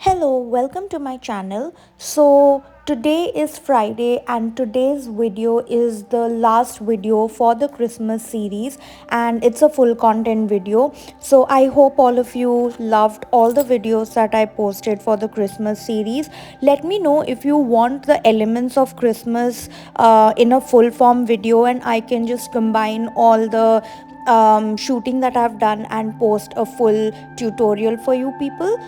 Hello, welcome to my channel. So today is Friday and today's video is the last video for the Christmas series and it's a full content video. So I hope all of you loved all the videos that I posted for the Christmas series. Let me know if you want the elements of Christmas in a full form video and I can just combine all the shooting that I've done and post a full tutorial for you people.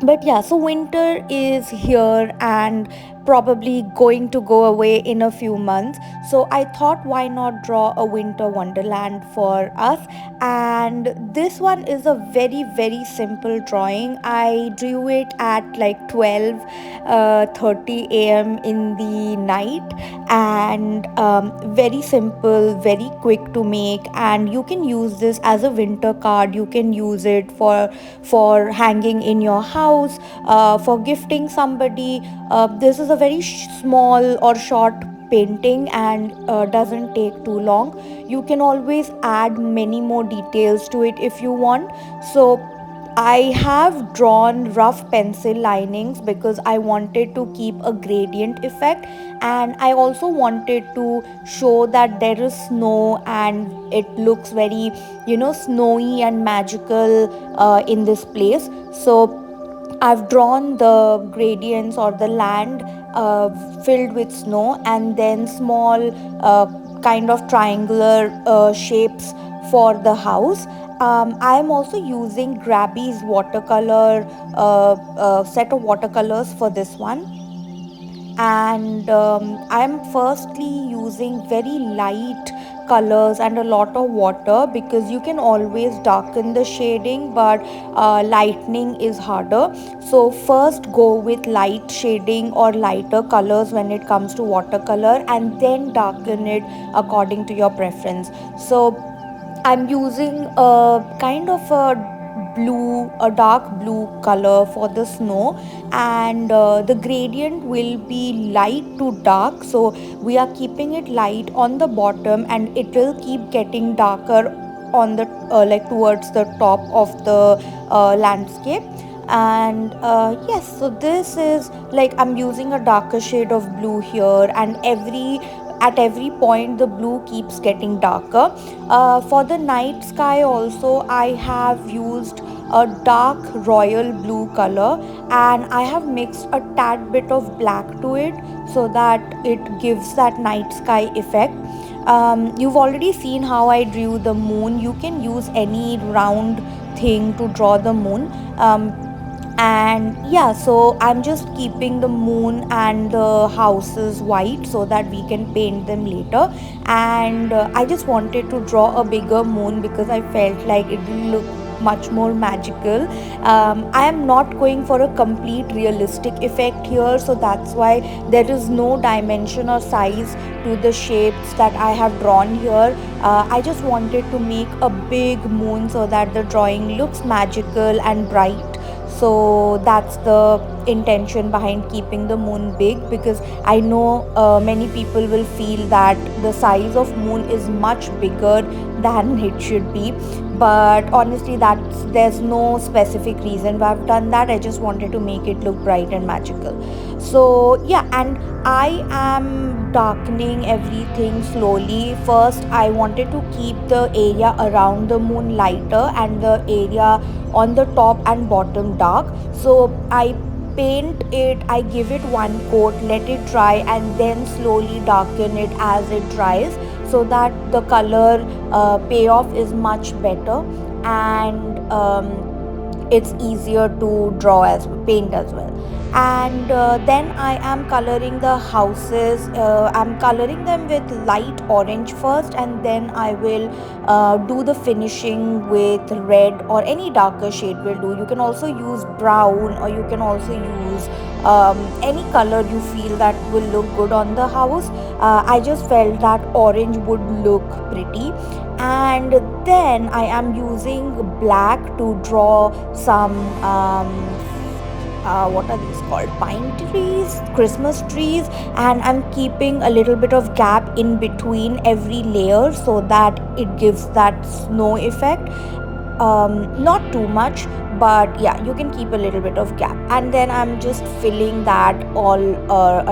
But yeah, so winter is here and probably going to go away in a few months. So I thought, why not draw a winter wonderland for us? And this one is a very simple drawing. I drew it at like 12:30 a.m. in the night, and very simple, very quick to make. And you can use this as a winter card. You can use it for hanging in your house, for gifting somebody. This is a very small or short painting and doesn't take too long. You can always add many more details to it if you want. So I have drawn rough pencil linings because I wanted to keep a gradient effect, and I also wanted to show that there is snow and it looks very, snowy and magical in this place. So I've drawn the gradients or the land filled with snow, and then small kind of triangular shapes for the house. I am also using Grabby's watercolor set of watercolors for this one, and I'm firstly using very light colors and a lot of water because you can always darken the shading, but lightening is harder. So first go with light shading or lighter colors when it comes to watercolor, and then darken it according to your preference. So I'm using a kind of a dark blue color for the snow, and the gradient will be light to dark. So we are keeping it light on the bottom, and it will keep getting darker on the like towards the top of the landscape. And yes, so this is like I'm using a darker shade of blue here, and at every point the blue keeps getting darker. For the night sky also, I have used a dark royal blue color, and I have mixed a tad bit of black to it so that it gives that night sky effect. You've already seen how I drew the moon. You can use any round thing to draw the moon. And yeah, so I'm just keeping the moon and the houses white so that we can paint them later. And I just wanted to draw a bigger moon because I felt like it will look much more magical. I am not going for a complete realistic effect here, so that's why there is no dimension or size to the shapes that I have drawn here. I just wanted to make a big moon so that the drawing looks magical and bright. So that's the intention behind keeping the moon big, because I know many people will feel that the size of moon is much bigger than it should be, but honestly there's no specific reason why I've done that. I just wanted to make it look bright and magical. So yeah, and I am darkening everything slowly. First I wanted to keep the area around the moon lighter and the area on the top and bottom dark. So I paint it, I give it one coat, let it dry, and then slowly darken it as it dries so that the color payoff is much better, and it's easier to draw as paint as well. And then I am coloring the houses. I'm coloring them with light orange first, and then I will do the finishing with red or any darker shade will do. You can also use brown, or you can also use any color you feel that will look good on the house. I just felt that orange would look pretty. And then I am using black to draw some what are these called, pine trees, Christmas trees, and I'm keeping a little bit of gap in between every layer so that it gives that snow effect. Not too much, but yeah, you can keep a little bit of gap, and then I'm just filling that all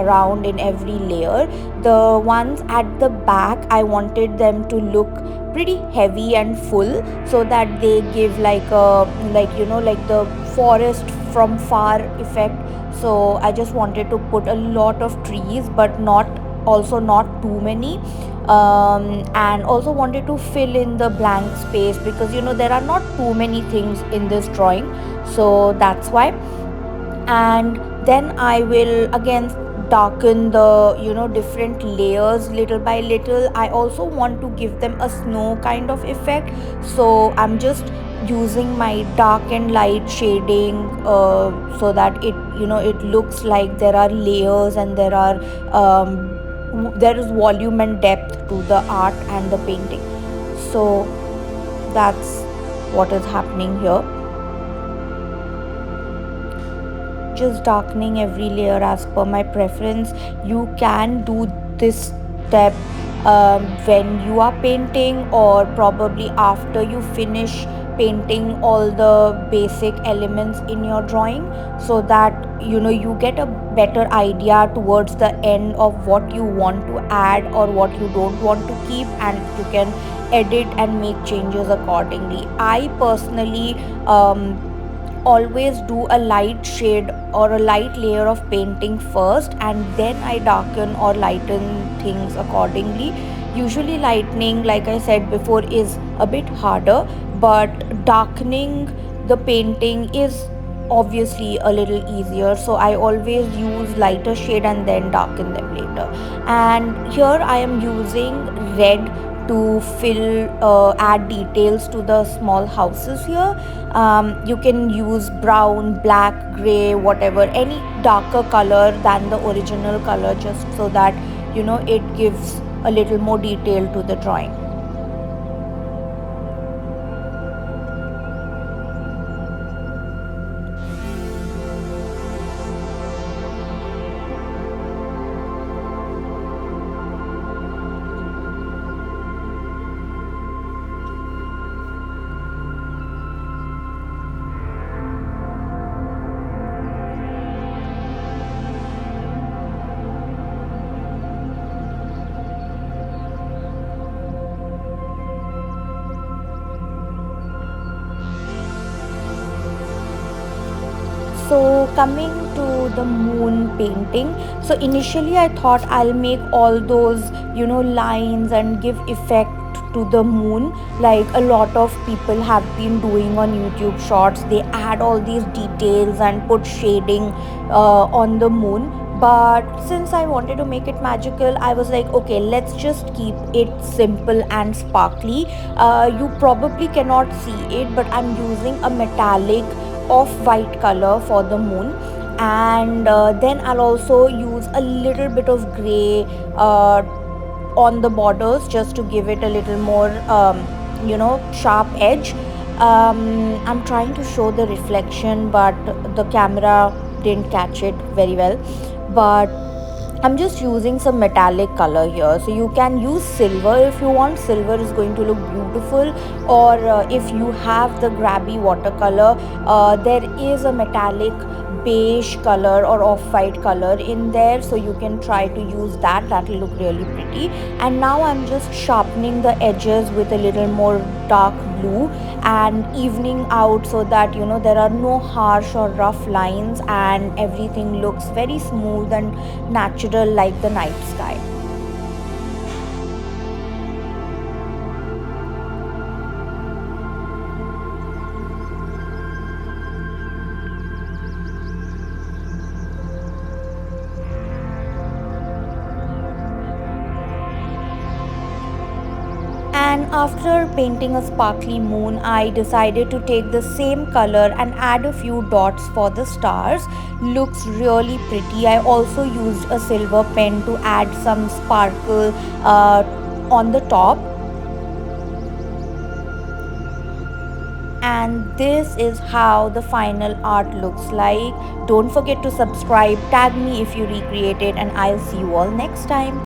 around in every layer. The ones at the back, I wanted them to look pretty heavy and full, so that they give like a, like like the forest from far effect. So I just wanted to put a lot of trees, but not too many. And also wanted to fill in the blank space, because there are not too many things in this drawing, so that's why. And then I will again darken the different layers little by little. I also want to give them a snow kind of effect, so I'm just using my dark and light shading, so that it looks like there are layers, and there is volume and depth to the art and the painting. So that's what is happening here. Just darkening every layer as per my preference. You can do this step when you are painting, or probably after you finish painting all the basic elements in your drawing, so that you get a better idea towards the end of what you want to add or what you don't want to keep, and you can edit and make changes accordingly. I personally always do a light shade or a light layer of painting first, and then I darken or lighten things accordingly. Usually lightening, like I said before, is a bit harder, but darkening the painting is obviously a little easier, so I always use lighter shade and then darken them later. And here I am using red to fill add details to the small houses here. You can use brown, black, gray, whatever, any darker color than the original color, just so that it gives a little more detail to the drawing. So coming to the moon painting, so initially I thought I'll make all those lines and give effect to the moon, like a lot of people have been doing on YouTube shorts. They add all these details and put shading on the moon. But since I wanted to make it magical, I was like, okay, let's just keep it simple and sparkly. You probably cannot see it, but I'm using a metallic off white color for the moon. And then I'll also use a little bit of gray on the borders, just to give it a little more sharp edge. I'm trying to show the reflection, but the camera didn't catch it very well. But I'm just using some metallic color here. So you can use silver if you want. Silver is going to look beautiful. Or if you have the grabby watercolor, there is a metallic beige color or off-white color in there. So you can try to use that. That will look really pretty. And now I'm just sharpening the edges with a little more dark blue and evening out, so that there are no harsh or rough lines, and everything looks very smooth and natural, like the night sky. And after painting a sparkly moon, I decided to take the same color and add a few dots for the stars. Looks really pretty. I also used a silver pen to add some sparkle on the top. And this is how the final art looks like. Don't forget to subscribe, tag me if you recreate it, and I'll see you all next time.